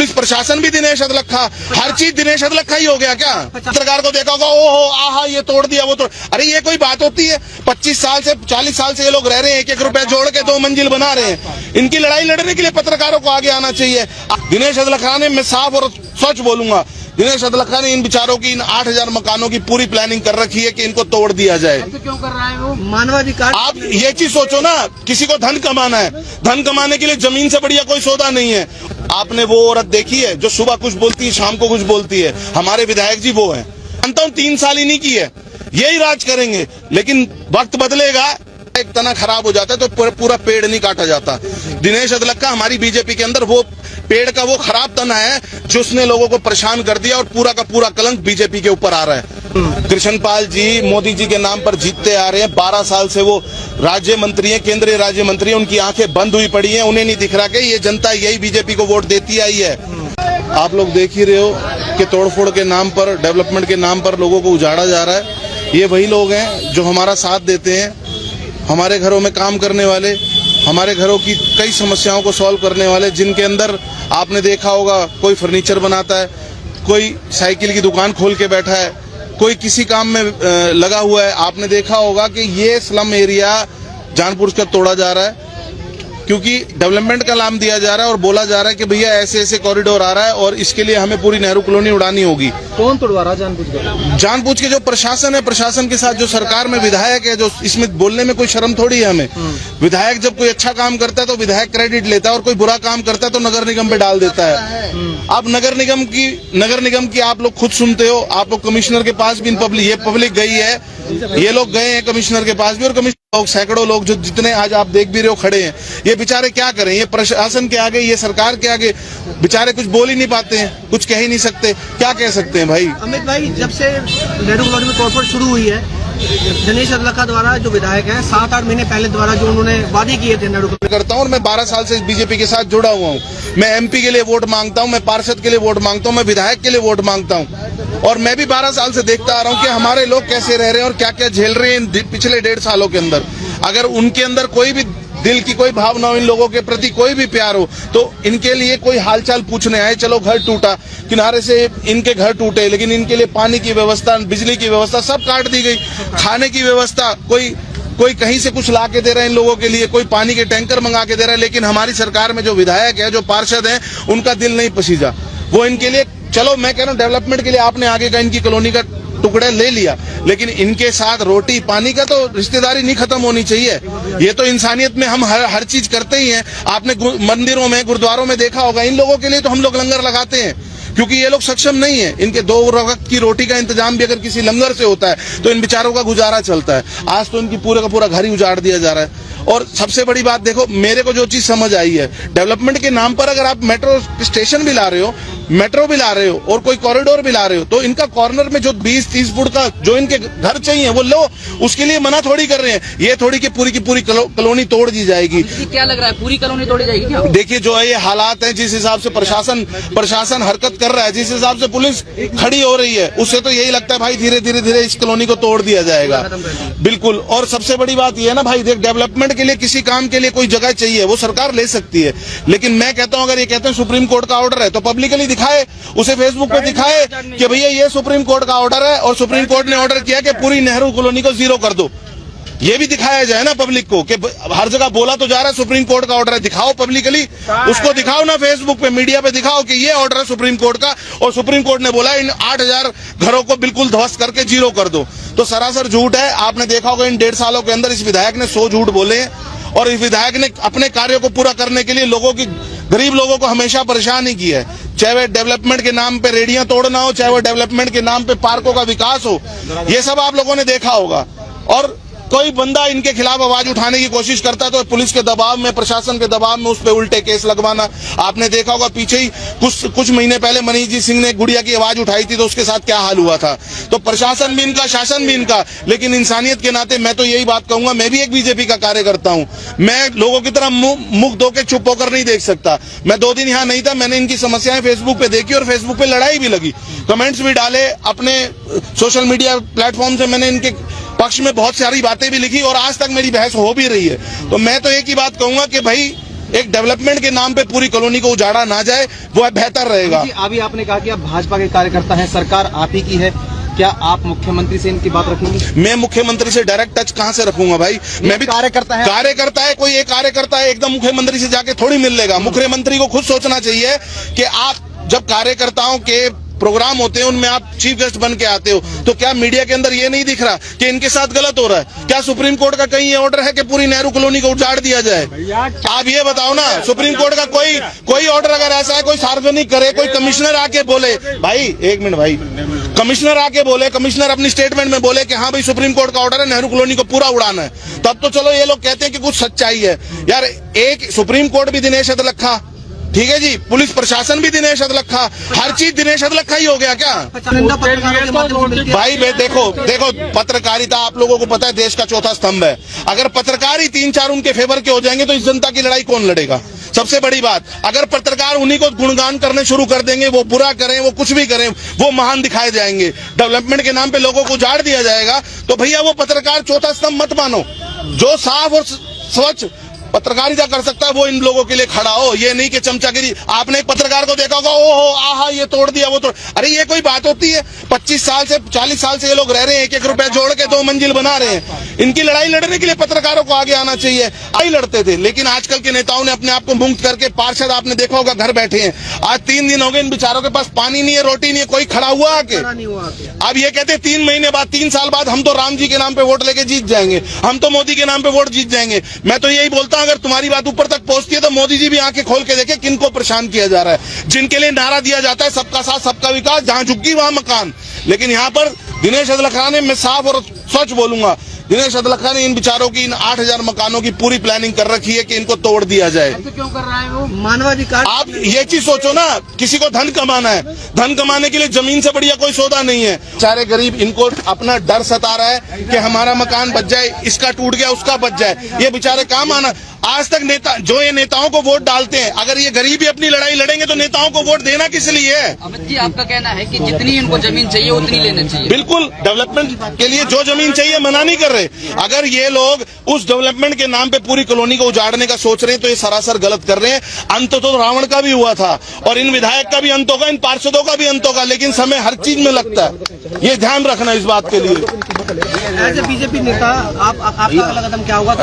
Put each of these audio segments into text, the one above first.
Police प्रशासन भी दिनेश अदलखा, हर चीज दिनेश अदलखा ही हो गया क्या? पत्रकार को देखा होगा, ओहो आहा ये तोड़ दिया वो तोड़, अरे ये कोई बात होती है? 25 साल से 40 साल से ये लोग रह रहे हैं, 1-1 रुपया जोड़ के 2 मंजिल बना रहे हैं। इनकी लड़ाई लड़ने के लिए पत्रकारों को आगे आना चाहिए। दिनेश अदलखा ने, मैं साफ और सच बोलूंगा, दिनेश अदलखा ने इन बेचारों की, इन 8000 मकानों की पूरी प्लानिंग कर रखी है कि इनको तोड़ दिया जाए। ऐसे क्यों कर रहा है वो? मानवाधिकार। आप ये चीज सोचो ना, किसी को धन कमाना है, धन कमाने के लिए जमीन से बढ़िया कोई सौदा नहीं है। आपने वो औरत देखी है जो सुबह कुछ बोलती है, शाम को कुछ बोलती है? हमारे विधायक जी वो हैं। मानता हूं 3 साल इन्हीं की है, यही राज करेंगे, लेकिन वक्त बदलेगा, एक तना खराब हो जाता है तो पूरा पेड़ नहीं काटा जाता। दिनेश अदलखा हमारी बीजेपी के अंदर वो पेड़ का वो खराब तना है जो उसने लोगों को परेशान कर दिया, और पूरा का पूरा कलंक बीजेपी के ऊपर आ रहा है। कृष्णपाल जी मोदी जी के नाम पर जीतते आ रहे हैं, 12 साल से वो राज्य मंत्री हैं, केंद्रीय राज्य मंत्री हैं, उनकी आंखें बंद हुई पड़ी हैं, उन्हें नहीं दिख रहा कि ये जनता यही बीजेपी को वोट देती आई है। आप लोग देख ही रहे हो कि तोड़फोड़ के नाम पर, डेवलपमेंट के नाम पर लोगों को उजाड़ा जा रहा है। ये वही लोग हैं जो हमारा साथ देते हैं, हमारे घरों में काम करने वाले, हमारे घरों की कई समस्याओं को सॉल्व करने वाले, जिनके अंदर आपने देखा होगा कोई फर्नीचर बनाता है, कोई साइकिल की दुकान खोल के बैठा है, कोई किसी काम में लगा हुआ है। आपने देखा होगा कि ये स्लम एरिया जानबूझकर तोड़ा जा रहा है क्योंकि डेवलपमेंट का नाम दिया जा रहा है और बोला जा रहा है कि भैया ऐसे ऐसे कॉरिडोर आ रहा है और इसके लिए हमें पूरी नेहरू कॉलोनी उड़ानी होगी। कौन तोड़वा रहा है जानबूझकर? जानबूझ के जो प्रशासन है, प्रशासन के साथ जो सरकार में विधायक है, जो इसमें बोलने में कोई शर्म थोड़ी है हमें। विधायक जब कोई अच्छा काम करता है तो विधायक क्रेडिट लेता है, और कोई बुरा काम करता है तो नगर निगम पे डाल देता है। अब नगर निगम की आप लोग खुद सुनते हो, आप लोग कमिश्नर के पास भी पब्लिक गई है, ये लोग गए हैं कमिश्नर के पास भी, और कमिश्नर लोग, सैकड़ों लोग जो जितने आज आप देख भी रहे हो खड़े हैं, ये बेचारे क्या करें? ये प्रशासन के आगे, ये सरकार के आगे बेचारे कुछ बोल ही नहीं पाते हैं, कुछ कह ही नहीं सकते। क्या कह सकते हैं भाई? अमित भाई, जब से नेहरू कॉलोनी में तोड़फोड़ शुरू हुई है, दिनेश अदलखा द्वारा जो विधायक है 7-8 महीने पहले द्वारा जो उन्होंने वादे किए थे नेहरू करता हूँ, और मैं 12 साल से बीजेपी के साथ जुड़ा हुआ हूँ। मैं MP के लिए वोट मांगता हूँ, मैं पार्षद के लिए वोट मांगता हूँ, मैं विधायक के लिए वोट मांगता हूँ, और मैं भी 12 साल से देखता आ रहा हूँ कि हमारे लोग कैसे रह रहे हैं और क्या क्या झेल रहे हैं पिछले 1.5 सालों के अंदर। अगर उनके अंदर कोई भी दिल की कोई भावना हो, इन लोगों के प्रति कोई भी प्यार हो, तो इनके लिए कोई हालचाल पूछने आए। चलो घर टूटा, किनारे से इनके घर टूटे, लेकिन इनके लिए पानी की व्यवस्था, बिजली की व्यवस्था सब काट दी गई। खाने की व्यवस्था, कोई कहीं से कुछ ला के दे रहा है इन लोगों के लिए, कोई पानी के टैंकर मंगा के दे रहा है, लेकिन हमारी सरकार में जो विधायक है, जो पार्षद है, उनका दिल नहीं पसीजा। वो इनके लिए, चलो मैं कह रहा हूँ डेवलपमेंट के लिए आपने आगे का इनकी कॉलोनी का टुकड़ा ले लिया, लेकिन इनके साथ रोटी पानी का तो रिश्तेदारी नहीं खत्म होनी चाहिए। ये तो इंसानियत में हम हर चीज करते ही हैं। आपने मंदिरों में, गुरुद्वारों में देखा होगा, इन लोगों के लिए तो हम लोग लंगर लगाते हैं, क्योंकि ये लोग सक्षम नहीं है। इनके 2 वक्त की रोटी का इंतजाम भी अगर किसी लंगर से होता है तो इन बेचारों का गुजारा चलता है। आज तो इनकी पूरे का पूरा घर ही उजाड़ दिया जा रहा है। और सबसे बड़ी बात देखो, मेरे को जो चीज समझ आई है, डेवलपमेंट के नाम पर अगर आप मेट्रो स्टेशन भी ला रहे हो, मेट्रो भी ला रहे हो, और कोई कॉरिडोर भी ला रहे हो, तो इनका कॉर्नर में जो 20-30 फुट का जो इनके घर चाहिए वो लो, उसके लिए मना थोड़ी कर रहे हैं। ये थोड़ी की पूरी कॉलोनी तोड़ दी जाएगी। क्या लग रहा है, पूरी कॉलोनी तोड़ी जाएगी क्या? देखिए जो है ये हालात हैं, जिस हिसाब से प्रशासन हरकत कर रहा है, जिस हिसाब से पुलिस खड़ी हो रही है, उससे तो यही लगता है भाई धीरे धीरे इस कॉलोनी को तोड़ दिया जाएगा। बिल्कुल। और सबसे बड़ी बात यह है ना भाई, देख डेवलपमेंट के लिए, किसी काम के लिए कोई जगह चाहिए, वो सरकार ले सकती है, लेकिन मैं कहता हूं अगर ये कहते हैं सुप्रीम कोर्ट का ऑर्डर है तो पब्लिकली दिखाए, उसे फेसबुक पे दिखाए कि भैया ये सुप्रीम कोर्ट का ऑर्डर है और सुप्रीम कोर्ट ने ऑर्डर किया कि पूरी नेहरू कॉलोनी को 0 कर दो। ये भी दिखाया जाए ना पब्लिक को कि हर जगह बोला तो जा रहा है सुप्रीम कोर्ट का ऑर्डर है, दिखाओ पब्लिकली, उसको दिखाओ ना फेसबुक पे, मीडिया पे दिखाओ कि ये ऑर्डर है सुप्रीम कोर्ट का, और सुप्रीम कोर्ट ने बोला इन 8000 घरों को बिल्कुल ध्वस्त करके 0 कर दो। तो सरासर झूठ है। आपने देखा होगा इन 1.5 सालों के अंदर इस विधायक ने 100 झूठ बोले हैं, और इस विधायक ने अपने कार्यों को पूरा करने के लिए गरीब लोगों को हमेशा परेशान ही किया है। चाहे वह डेवलपमेंट के नाम पे रेडियां तोड़ना हो, चाहे वह डेवलपमेंट के नाम पे पार्कों का विकास हो, ये सब आप लोगों ने देखा होगा। और कोई बंदा इनके खिलाफ आवाज उठाने की कोशिश करता है तो पुलिस के दबाव में, प्रशासन के दबाव में उस पर उल्टे केस लगवाना। आपने देखा होगा पीछे ही कुछ महीने पहले मनीष जी सिंह ने गुड़िया की आवाज उठाई थी तो उसके साथ क्या हाल हुआ था। तो प्रशासन भी इनका, शासन भी इनका, लेकिन इंसानियत के नाते मैं तो यही बात कहूंगा, मैं भी एक बीजेपी का कार्यकर्ता हूं, मैं लोगों की तरह मुख धो के चुप होकर नहीं देख सकता। मैं 2 दिन यहां नहीं था, मैंने इनकी समस्याएं फेसबुक पे देखी और फेसबुक पे लड़ाई भी लगी, कमेंट्स भी डाले, अपने सोशल मीडिया प्लेटफॉर्म से मैंने इनके पक्ष में बहुत सारी बातें भी लिखी और आज तक मेरी बहस हो भी रही है। तो मैं तो एक ही बात कहूंगा कि भाई एक डेवलपमेंट के नाम पे पूरी कॉलोनी को उजाड़ा ना जाए, वो बेहतर रहेगा। जी, अभी आपने कहा कि आप भाजपा के कार्यकर्ता हैं, सरकार आप ही की है, क्या आप मुख्यमंत्री से इनकी बात रखेंगे? मैं मुख्यमंत्री से डायरेक्ट टच कहां से रखूंगा भाई? मैं भी कार्यकर्ता है। कार्यकर्ता है, कोई एक कार्यकर्ता है एकदम मुख्यमंत्री से जाके थोड़ी मिल लेगा। मुख्यमंत्री को खुद सोचना चाहिए कि आप जब कार्यकर्ताओं के प्रोग्राम होते हैं उनमें आप चीफ गेस्ट बन के आते हो, तो क्या मीडिया के अंदर ये नहीं दिख रहा कि इनके साथ गलत हो रहा है? क्या सुप्रीम कोर्ट का कहीं ये ऑर्डर है कि पूरी नेहरू कॉलोनी को उजाड़ दिया जाए? आप ये बताओ ना, सुप्रीम कोर्ट का कोई ऑर्डर अगर ऐसा है, कोई सार्वजनिक करे, कोई कमिश्नर आके बोले, भाई एक मिनट भाई, कमिश्नर आके बोले, कमिश्नर अपनी स्टेटमेंट में बोले कि हाँ भाई सुप्रीम कोर्ट का ऑर्डर है, नेहरू कॉलोनी को पूरा उड़ाना है, तब तो चलो ये लोग कहते हैं कि कुछ सच्चाई है। यार एक सुप्रीम कोर्ट भी दिनेश अदलखा, ठीक है जी, पुलिस प्रशासन भी दिनेश अदलखा, हर चीज दिनेश अदलखा ही हो गया क्या? भाई देखो पत्रकारिता आप लोगों को पता है देश का चौथा स्तंभ है। अगर पत्रकार ही 3-4 उनके फेवर के हो जाएंगे तो इस जनता की लड़ाई कौन लड़ेगा? सबसे बड़ी बात, अगर पत्रकार उन्हीं को गुणगान करने शुरू कर देंगे, वो बुरा करें, वो कुछ भी करें, वो महान दिखाए जाएंगे, डेवलपमेंट के नाम पे लोगों को उजाड़ दिया जाएगा, तो भैया वो पत्रकार चौथा स्तंभ मत मानो। जो साफ और स्वच्छ पत्रकारिता कर सकता है वो इन लोगों के लिए खड़ा हो, ये नहीं कि चमचागिरी। आपने एक पत्रकार को देखा होगा, ओहो आहा ये तोड़ दिया वो तोड़, अरे ये कोई बात होती है? 25 साल से 40 साल से ये लोग रह रहे हैं, 1-1 रुपया जोड़ के 2 मंजिल बना रहे हैं। इनकी लड़ाई लड़ने के लिए पत्रकारों को आगे आना चाहिए। आई लड़ते थे, लेकिन आजकल के नेताओं ने अपने आप को मुक्त करके, पार्षद आपने देखा होगा घर बैठे हैं। आज 3 दिन हो गए इन बेचारों के पास पानी नहीं है, रोटी नहीं है, कोई खड़ा हुआ आके? अब ये कहते हैं 3 महीने बाद, 3 साल बाद हम तो राम जी के नाम पे वोट लेके जीत जाएंगे, हम तो मोदी के नाम पे वोट जीत जाएंगे। मैं तो यही बोलता हूं, अगर तुम्हारी बात ऊपर तक पहुंचती है तो मोदी जी भी आंखें खोल के देखे किनको परेशान किया जा रहा है। जिनके लिए नारा दिया जाता है सबका साथ सबका विकास, जहां झुग्गी वहां मकान, लेकिन यहाँ पर दिनेश अदलखा ने, मैं साफ और सच बोलूंगा, दिनेश अदलखा ने इन बिचारों की, इन 8000 मकानों की पूरी प्लानिंग कर रखी है कि इनको तोड़ दिया जाए। ऐसे क्यों कर रहा है वो? मानवाधिकार। आप ये चीज सोचो ना, किसी को धन कमाना है, धन कमाने के लिए जमीन से बढ़िया कोई सौदा नहीं है। सारे गरीब, इनको अपना डर सता रहा है कि हमारा मकान बच जाए, इसका टूट गया उसका बच जाए, ये बेचारे काम आना। आज तक नेता जो ये नेताओं को वोट डालते हैं, अगर ये गरीब ही अपनी लड़ाई लड़ेंगे तो नेताओं को वोट देना किस लिए है? अमित जी, आपका कहना है कि जितनी इनको जमीन चाहिए उतनी लेना चाहिए। बिल्कुल, डेवलपमेंट के लिए जो जमीन चाहिए मना नहीं कर रहे। अगर ये लोग उस डेवलपमेंट के नाम पे पूरी कॉलोनी को उजाड़ने का सोच रहे हैं तो ये सरासर गलत कर रहे हैं। अंत तो रावण का भी हुआ था, और इन विधायक का भी अंत होगा, इन पार्षदों का भी अंत होगा, लेकिन समय हर चीज में लगता है, ये ध्यान रखना इस बात के लिए। एज ए बीजेपी नेता आपका अगला कदम क्या होगा?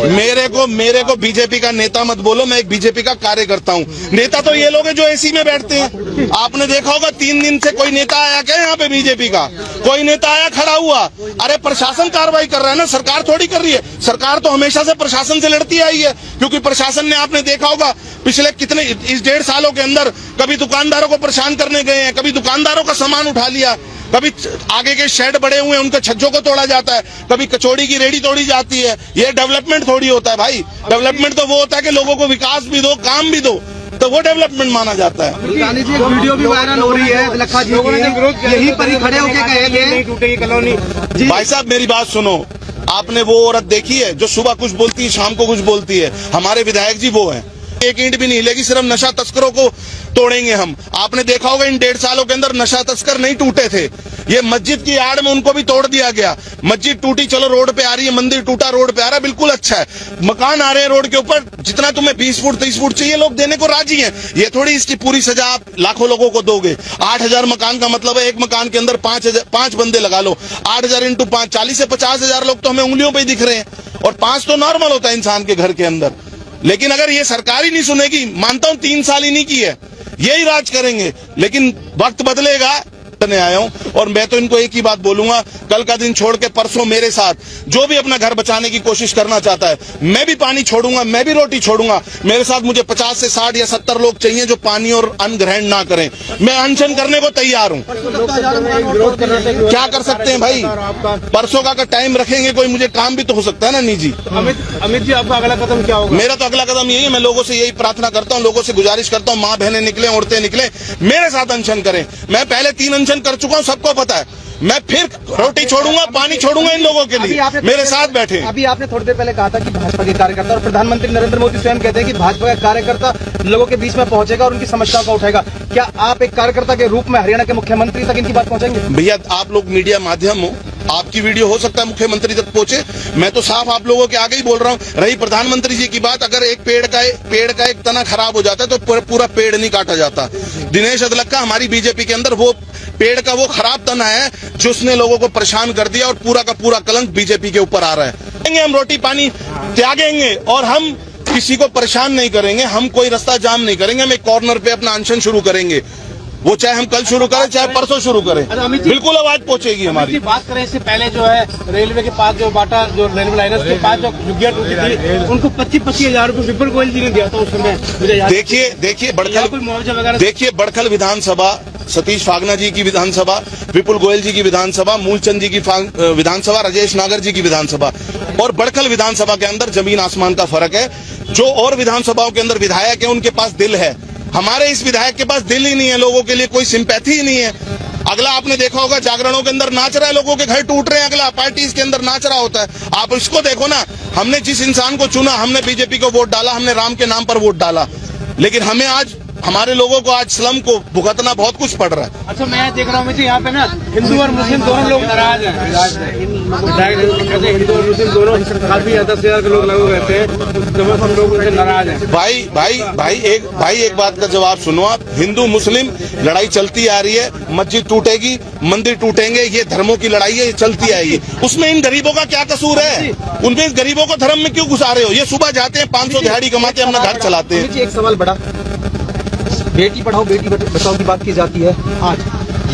मेरे को बीजेपी का नेता मत बोलो, मैं एक बीजेपी का कार्यकर्ता हूँ। नेता तो ये लोग हैं जो एसी में बैठते हैं। आपने देखा होगा 3 दिन से कोई नेता आया क्या यहाँ पे? बीजेपी का कोई नेता आया खड़ा हुआ? अरे प्रशासन कार्रवाई कर रहा है ना, सरकार थोड़ी कर रही है। सरकार तो हमेशा से प्रशासन से लड़ती आई है, क्योंकि प्रशासन ने, आपने देखा होगा पिछले कितने, इस 1.5 सालों के अंदर कभी दुकानदारों को परेशान करने गए हैं, कभी दुकानदारों का सामान उठा लिया, कभी आगे के शेड बड़े हुए हैं उनके छज्जों को तोड़ा जाता है, कभी कचौड़ी की रेडी तोड़ी जाती है। ये डेवलपमेंट थोड़ी होता है भाई। डेवलपमेंट तो वो होता है कि लोगों को विकास भी दो, काम भी दो, तो वो डेवलपमेंट माना जाता है। रानी जी, एक वीडियो भी वायरल हो रही है अदलखा जी की, यहीं पर ही खड़े होके कहे कॉलोनी। भाई साहब मेरी बात सुनो, आपने वो औरत देखी है जो सुबह कुछ बोलती है शाम को कुछ बोलती है? हमारे विधायक जी वो हैं, एक ईंट भी नहीं हिलेगी, सिर्फ नशा तस्करों को तोड़ेंगे हम। आपने देखा होगा इन 1.5 सालों के अंदर नशा तस्कर नहीं टूटे थे, ये मस्जिद की आड़ में उनको भी तोड़ दिया गया। मस्जिद टूटी, चलो रोड पे आ रही है, मंदिर टूटा रोड पे आ रहा है, बिल्कुल अच्छा है। मकान आ रहे हैं रोड के ऊपर, जितना तुम्हें 20 फुट 30 फुट चाहिए लोग देने को राजी हैं। ये थोड़ी इसकी पूरी सजा आप लाखों लोगों को दोगे। 8000 मकान का मतलब है एक मकान के अंदर 5 बंदे लगा लो, 8000 इंटू 5, 40 से 50,000 लोग तो हमें उंगलियों पे ही दिख रहे हैं, और 5 तो नॉर्मल होता है इंसान के घर के अंदर। लेकिन अगर ये सरकार ही नहीं सुनेगी, मानता हूं 3 साल ही नहीं की है, यही राज करेंगे, लेकिन वक्त बदलेगा। आया हूं और मैं तो इनको एक ही बात बोलूंगा, कल का दिन छोड़ के परसों मेरे साथ जो भी अपना घर बचाने की कोशिश करना चाहता है, मैं भी पानी छोड़ूंगा, मैं भी रोटी छोड़ूंगा। मेरे साथ मुझे 50 से 60 या 70 लोग चाहिए जो पानी और अन्न ग्रहण ना करें। मैं अनशन करने को तैयार हूं। क्या कर सकते हैं भाई? परसों का टाइम रखेंगे, कोई मुझे काम भी तो हो सकता है ना निजी। अमित जी, आपका अगला कदम क्या होगा? मेरा तो अगला कदम यही है, मैं लोगों से यही प्रार्थना करता हूं, लोगों से गुजारिश करता हूं, माँ बहनें निकले, औरतें निकले, मेरे साथ अनशन करें। मैं पहले 3 अनशन कर चुका हूं, सबको पता है। मैं फिर रोटी छोड़ूंगा, पानी छोड़ूंगा इन लोगों के लिए, मेरे साथ बैठे। अभी आपने थोड़ी देर पहले कहा था कि भाजपा के कार्यकर्ता, और प्रधानमंत्री नरेंद्र मोदी स्वयं कहते हैं कि भाजपा का कार्यकर्ता लोगों के बीच में पहुंचेगा और उनकी समस्याओं का उठाएगा। क्या आप एक कार्यकर्ता के रूप में हरियाणा के मुख्यमंत्री तक इनकी बात पहुंचाएंगे? भैया आप लोग मीडिया माध्यम हो, आपकी वीडियो हो सकता है मुख्यमंत्री तक पहुंचे। मैं तो साफ आप लोगों के आगे ही बोल रहा हूँ। रही प्रधानमंत्री जी की बात, अगर एक पेड़ का एक तना खराब हो जाता है तो पूरा पेड़ नहीं काटा जाता। दिनेश अदलक्का हमारी बीजेपी के अंदर वो पेड़ का वो खराब तना है जो उसने लोगों को परेशान कर दिया, और पूरा का पूरा कलंक बीजेपी के ऊपर आ रहा है। हम रोटी पानी त्यागेंगे और हम किसी को परेशान नहीं करेंगे, हम कोई रास्ता जाम नहीं करेंगे, हम एक कॉर्नर पे अपना अनशन शुरू करेंगे। वो चाहे हम कल शुरू करें चाहे परसों शुरू करें, बिल्कुल आवाज पहुंचेगी हमारी। बात करें इससे पहले जो है रेलवे के पास जो बाटा जो रेलवे लाइनर्स के पास जो झुग्गियां टूटी थी उनको 25-25 हजार रुपए विपुल गोयल जी ने दिया था उस समय। देखिए बड़खल विधानसभा, सतीश फागना जी की विधानसभा, विपुल गोयल जी की विधानसभा, मूलचंद जी की विधानसभा, राजेश नागर जी की विधानसभा और बड़खल विधानसभा के अंदर जमीन आसमान का फर्क है। जो और विधानसभाओं के अंदर विधायक है उनके पास दिल है, हमारे इस विधायक के पास दिल ही नहीं है, लोगों के लिए कोई सिंपैथी ही नहीं है। अगला आपने देखा होगा जागरणों के अंदर नाच रहा है, लोगों के घर टूट रहे हैं, अगला पार्टीज के अंदर नाच रहा होता है। आप इसको देखो ना, हमने जिस इंसान को चुना, हमने बीजेपी को वोट डाला, हमने राम के नाम पर वोट डाला, लेकिन हमें आज हमारे लोगों को आज स्लम को भुगतना बहुत कुछ पड़ रहा है। अच्छा, मैं देख रहा हूँ यहाँ पे ना हिंदू और मुस्लिम दोनों लोग नाराज हैं। हिंदू और मुस्लिम दोनों काफी 10,000 के लोग लगभग रहते हैं, तो हम लोग उनसे नाराज हैं। भाई एक बात का जवाब सुनो आप। हिंदू मुस्लिम लड़ाई चलती आ रही है, मस्जिद टूटेगी, मंदिर टूटेंगे, ये धर्मों की लड़ाई है, ये चलती आएगी। उसमें इन गरीबों का क्या कसूर है? उनमें इस गरीबों को धर्म में क्यों घुसा रहे हो? ये सुबह जाते हैं 500 दिहाड़ी कमाते हैं, अपना घर चलाते हैं। एक सवाल बड़ा, बेटी पढ़ाओ बेटी बचाओ की बात की जाती है, आज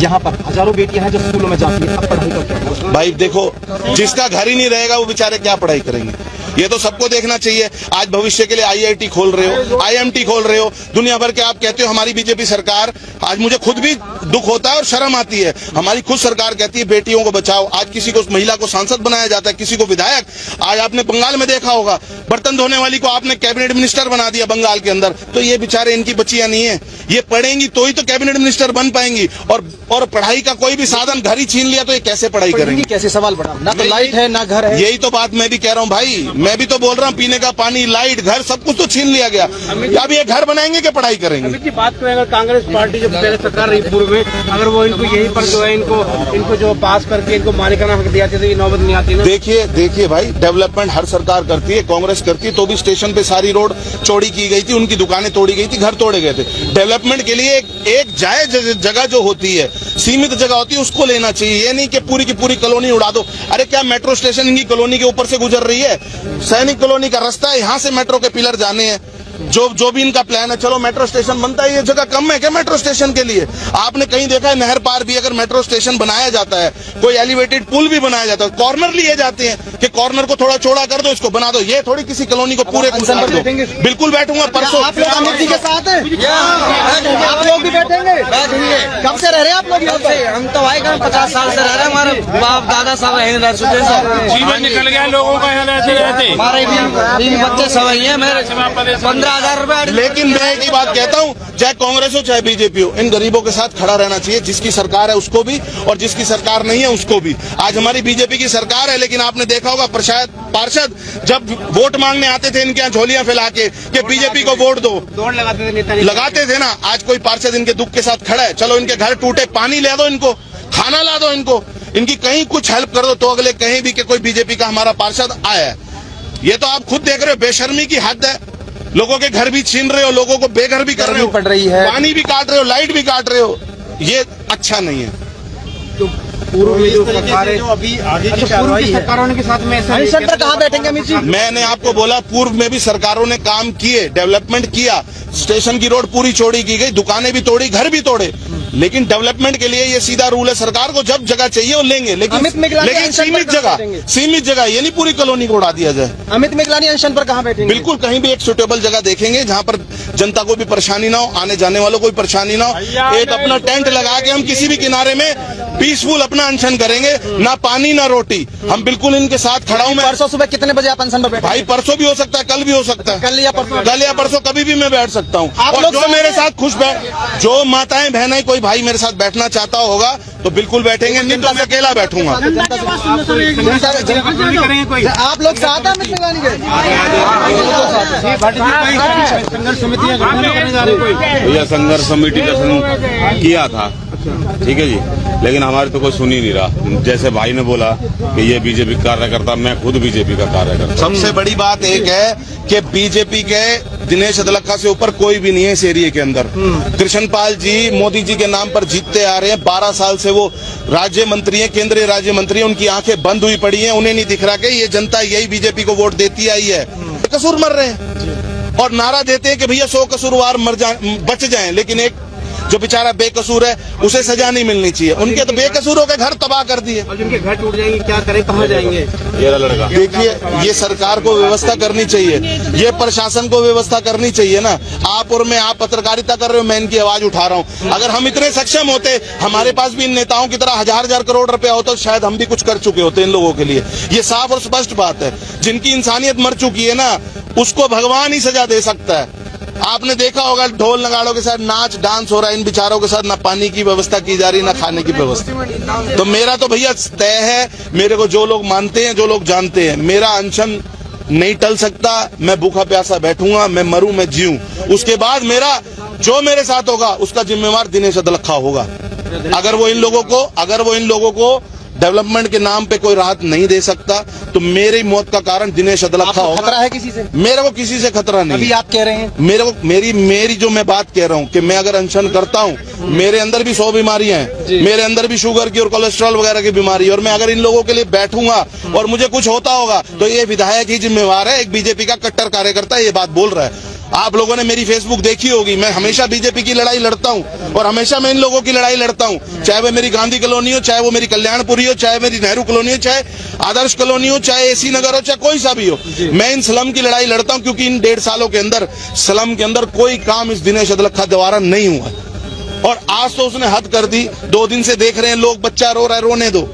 यहाँ पर हजारों बेटियां हैं जो स्कूलों में जाती हैं, अब पढ़ाई का क्या? भाई देखो, जिसका घर ही नहीं रहेगा वो बेचारे क्या पढ़ाई करेंगे? ये तो सबको देखना चाहिए। आज भविष्य के लिए IIT खोल रहे हो, IMT खोल रहे हो, दुनिया भर के आप कहते हो हमारी बीजेपी सरकार। आज मुझे खुद भी दुख होता है और शर्म आती है। हमारी खुद सरकार कहती है बेटियों को बचाओ, आज किसी को महिला को सांसद बनाया जाता है, किसी को विधायक। आज आपने बंगाल में देखा होगा, बर्तन धोने वाली को आपने कैबिनेट मिनिस्टर बना दिया बंगाल के अंदर। तो ये बेचारे इनकी बच्चियां नहीं है, ये पढ़ेंगी तो ही तो कैबिनेट मिनिस्टर बन पाएंगी। और पढ़ाई का कोई भी साधन घर ही छीन लिया तो ये कैसे पढ़ाई करेंगे? कैसे? सवाल बड़ा, ना तो लाइट है ना घर है। यही तो बात मैं भी कह रहा हूँ भाई, मैं भी तो बोल रहा हूँ, पीने का पानी, लाइट, घर, सब कुछ तो छीन लिया गया। अब ये घर बनाएंगे कि पढ़ाई करेंगे? अमित जी, बात करें अगर कांग्रेस पार्टी जो पहले सरकार रही पूर्व में, अगर वो इनको यहीं पर जो है इनको जो पास करके इनको मालिकाना हक दिया तो ये नौबत नहीं आती ना। देखिए भाई, डेवलपमेंट हर सरकार करती है, कांग्रेस करती है, तो भी स्टेशन पे सारी रोड चौड़ी की गई थी, उनकी दुकानें तोड़ी गई थी, घर तोड़े गए थे। डेवलपमेंट के लिए एक जायज जगह जो होती है, सीमित जगह होती है, उसको लेना चाहिए। ये नहीं कि पूरी की पूरी कॉलोनी उड़ा दो। अरे क्या मेट्रो स्टेशन इनकी कॉलोनी के ऊपर से गुजर रही है? सैनिक कॉलोनी का रास्ता है, यहाँ से मेट्रो के पिलर जाने हैं। जो भी इनका प्लान है, चलो मेट्रो स्टेशन बनता है, ये जगह कम है क्या मेट्रो स्टेशन के लिए? आपने कहीं देखा है नहर पार भी अगर मेट्रो स्टेशन बनाया जाता है, कोई एलिवेटेड पुल भी बनाया जाता है, कॉर्नर लिए जाते हैं कि कॉर्नर को थोड़ा चौड़ा कर दो, इसको बना दो। ये थोड़ी किसी कॉलोनी को पूरे बिल्कुल बैठूंगा परसों। आप लोग अमित जी के साथ हैं? आप लोग भी बैठेंगे? कब से रह रहे हैं आप लोग यहाँ पे? हम तो भाई 50 साल से रह रहे हैं, हमारे बाप दादा सब रह चुके हैं, जीवन निकल गया लोगों का यहाँ रहते रहते। हमारे भी बच्चे सब ही हैं, मेरे 15,000 रुपए। लेकिन मैं एक ही बात कहता हूँ, चाहे कांग्रेस हो चाहे बीजेपी हो, इन गरीबों के साथ खड़ा रहना चाहिए। जिसकी सरकार है उसको भी और जिसकी सरकार नहीं है उसको भी। आज हमारी बीजेपी की सरकार है, लेकिन आपने देखा होगा पार्षद जब वोट मांगने आते थे इनके यहाँ झोलियां फैला के कि बीजेपी को वोट दो, दौड़ लगाते थे नेता, लगाते थे ना। आज कोई पार्षद इनके दुख के साथ खड़ा है, चलो इनके घर टूटे, पानी ले दो, इनको खाना ला दो, इनको इनकी कहीं कुछ हेल्प कर दो, तो अगले कहीं भी कि कोई बीजेपी का हमारा पार्षद आया है। ये तो आप खुद देख रहे हो, बेशर्मी की हद है। लोगों के घर भी छीन रहे हो, लोगों को बेघर भी कर रहे हो, पड़ रही है, पानी भी काट रहे हो, लाइट भी काट रहे हो, ये अच्छा नहीं है। तो पूर्व में जो सरकार है, अभी आगे की कार्रवाई है, सरकारों के साथ में अनशन पर कहाँ बैठेंगे अमित जी? मैंने आपको बोला, पूर्व में भी सरकारों ने काम किए, डेवलपमेंट किया, स्टेशन की रोड पूरी चौड़ी की गई, दुकानें भी तोड़ी, घर भी तोड़े, लेकिन डेवलपमेंट के लिए ये सीधा रूल है, सरकार को जब जगह चाहिए वो लेंगे, लेकिन सीमित जगह, ये नहीं पूरी कॉलोनी को उड़ा दिया जाए। अमित मिगलानी अनशन पर कहाँ बैठेंगे? बिल्कुल कहीं भी एक सुटेबल जगह देखेंगे जहाँ पर जनता को भी परेशानी ना हो, आने जाने वालों को भी परेशानी ना हो। एक अपना टेंट लगा के हम किसी भी किनारे में पीसफुल अपना अनशन करेंगे, ना पानी ना रोटी। हम बिल्कुल इनके साथ खड़ा हूँ। परसों सुबह कितने बजे आप अनशन पर बैठे? भाई परसों भी हो सकता है, कल भी हो सकता है, कल या परसों कभी भी मैं बैठ सकता हूँ। आप और लोग जो मेरे साथ जो माताएं बहनें कोई भाई मेरे साथ बैठना चाहता होगा, तो बिल्कुल बैठेंगे, नहीं तो मैं अकेला बैठूंगा। आप लोग साथ हैं मित्र लगाने के? संघर्ष समितियां भैया संघर्ष समिति का किया था, ठीक है जी, लेकिन हमारे तो कोई सुन ही नहीं रहा। जैसे भाई ने बोला कि ये बीजेपी कार्यकर्ता, मैं खुद बीजेपी का कार्यकर्ता। सबसे बड़ी बात एक है कि बीजेपी के दिनेश अदलखा से ऊपर कोई भी नहीं है इस एरिया के अंदर। कृष्णपाल जी मोदी जी के नाम पर जीतते आ रहे हैं, 12 साल से वो राज्य मंत्री हैं, केंद्रीय राज्य मंत्री हैं, उनकी आंखें बंद हुई पड़ी हैं, उन्हें नहीं दिख रहा कि ये जनता यही बीजेपी को वोट देती आई है। कसूर मर रहे हैं और नारा देते हैं कि भैया 100 कसूरवार बच जाएं, लेकिन एक जो बेचारा बेकसूर है उसे सजा नहीं मिलनी चाहिए। उनके तो बेकसूरों के घर तबाह कर दिए। और जिनके घर टूट जाएंगे क्या करें, कहाँ जाएंगे? ये लड़का देखिए, ये सरकार को व्यवस्था करनी चाहिए, ये प्रशासन को व्यवस्था करनी चाहिए ना। आप और मैं, आप पत्रकारिता कर रहे हो, मैं इनकी आवाज उठा रहा हूँ। अगर हम इतने सक्षम होते, हमारे पास भी इन नेताओं की तरह हजार करोड़ रुपया होता, तो शायद हम भी कुछ कर चुके होते इन लोगों के लिए। ये साफ और स्पष्ट बात है। जिनकी इंसानियत मर चुकी है ना, उसको भगवान ही सजा दे सकता है। आपने देखा होगा ढोल नगाड़ों के साथ नाच डांस हो रहा है, इन बेचारों के साथ ना पानी की व्यवस्था की जा रही, ना खाने की व्यवस्था। तो मेरा तो भैया तय है, मेरे को जो लोग मानते हैं, जो लोग जानते हैं, मेरा अनशन नहीं टल सकता। मैं भूखा प्यासा बैठूंगा, मैं मरूं, मैं जीऊं, उसके बाद मेरा जो मेरे साथ होगा उसका जिम्मेवार दिनेश अदलखा होगा। अगर वो इन लोगों को डेवलपमेंट के नाम पे कोई राहत नहीं दे सकता, तो मेरी मौत का कारण दिनेश अदलखा होगा। खतरा है किसी से? मेरे को किसी से खतरा नहीं अभी है। आप कह रहे हैं मेरे को मेरी जो मैं बात कह रहा हूँ कि मैं अगर अनशन करता हूँ, मेरे अंदर भी 100 बीमारियां हैं, मेरे अंदर भी शुगर की और कोलेस्ट्रॉल वगैरह की बीमारी है, और मैं अगर इन लोगों के लिए बैठूंगा और मुझे कुछ होता होगा, तो ये विधायक ही जिम्मेवार है। एक बीजेपी का कट्टर कार्यकर्ता ये बात बोल रहा है। आप लोगों ने मेरी फेसबुक देखी होगी, मैं हमेशा बीजेपी की लड़ाई लड़ता हूं और हमेशा मैं इन लोगों की लड़ाई लड़ता हूं, चाहे वो मेरी गांधी कॉलोनी हो, चाहे वो मेरी कल्याणपुरी हो, चाहे मेरी नेहरू कॉलोनी हो, चाहे आदर्श कॉलोनी हो, चाहे एसी नगर हो, चाहे कोई सा भी हो। मैं इन स्लम की लड़ाई लड़ता हूं, क्योंकि इन 1.5 सालों के अंदर स्लम के अंदर कोई काम इस दिनेश अदलखा द्वारा नहीं हुआ। और आज तो उसने हद कर दी। 2 दिन से देख रहे हैं लोग, बच्चा रो रहा है, रोने दो,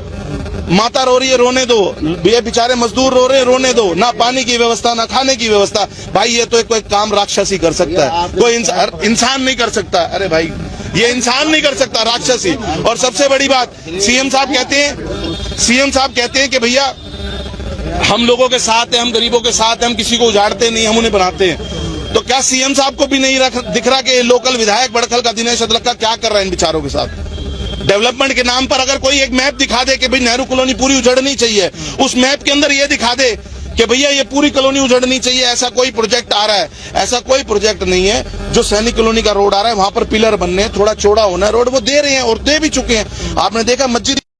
माता रो रही है, रोने दो, ये बेचारे मजदूर रो रहे हैं, रोने दो। ना पानी की व्यवस्था, ना खाने की व्यवस्था। भाई ये तो कोई काम राक्षस ही कर सकता है, कोई इंसान नहीं कर सकता। अरे भाई ये इंसान नहीं कर सकता, राक्षस ही। और सबसे बड़ी बात, सीएम साहब कहते हैं कि भैया हम लोगों के साथ हैं, हम गरीबों के साथ हैं, हम किसी को उजाड़ते नहीं, हम उन्हें बनाते हैं। तो क्या सीएम साहब को भी नहीं दिख रहा कि लोकल विधायक बड़खल का दिनेश अदलखा क्या कर रहा है इन बेचारों के साथ? डेवलपमेंट के नाम पर अगर कोई एक मैप दिखा दे कि भाई नेहरू कॉलोनी पूरी उजड़नी चाहिए, उस मैप के अंदर ये दिखा दे कि भैया ये पूरी कॉलोनी उजड़नी चाहिए, ऐसा कोई प्रोजेक्ट आ रहा है। ऐसा कोई प्रोजेक्ट नहीं है। जो सैनिक कॉलोनी का रोड आ रहा है, वहां पर पिलर बनने, थोड़ा चौड़ा होना है रोड, वो दे रहे हैं और दे भी चुके हैं। आपने देखा मस्जिद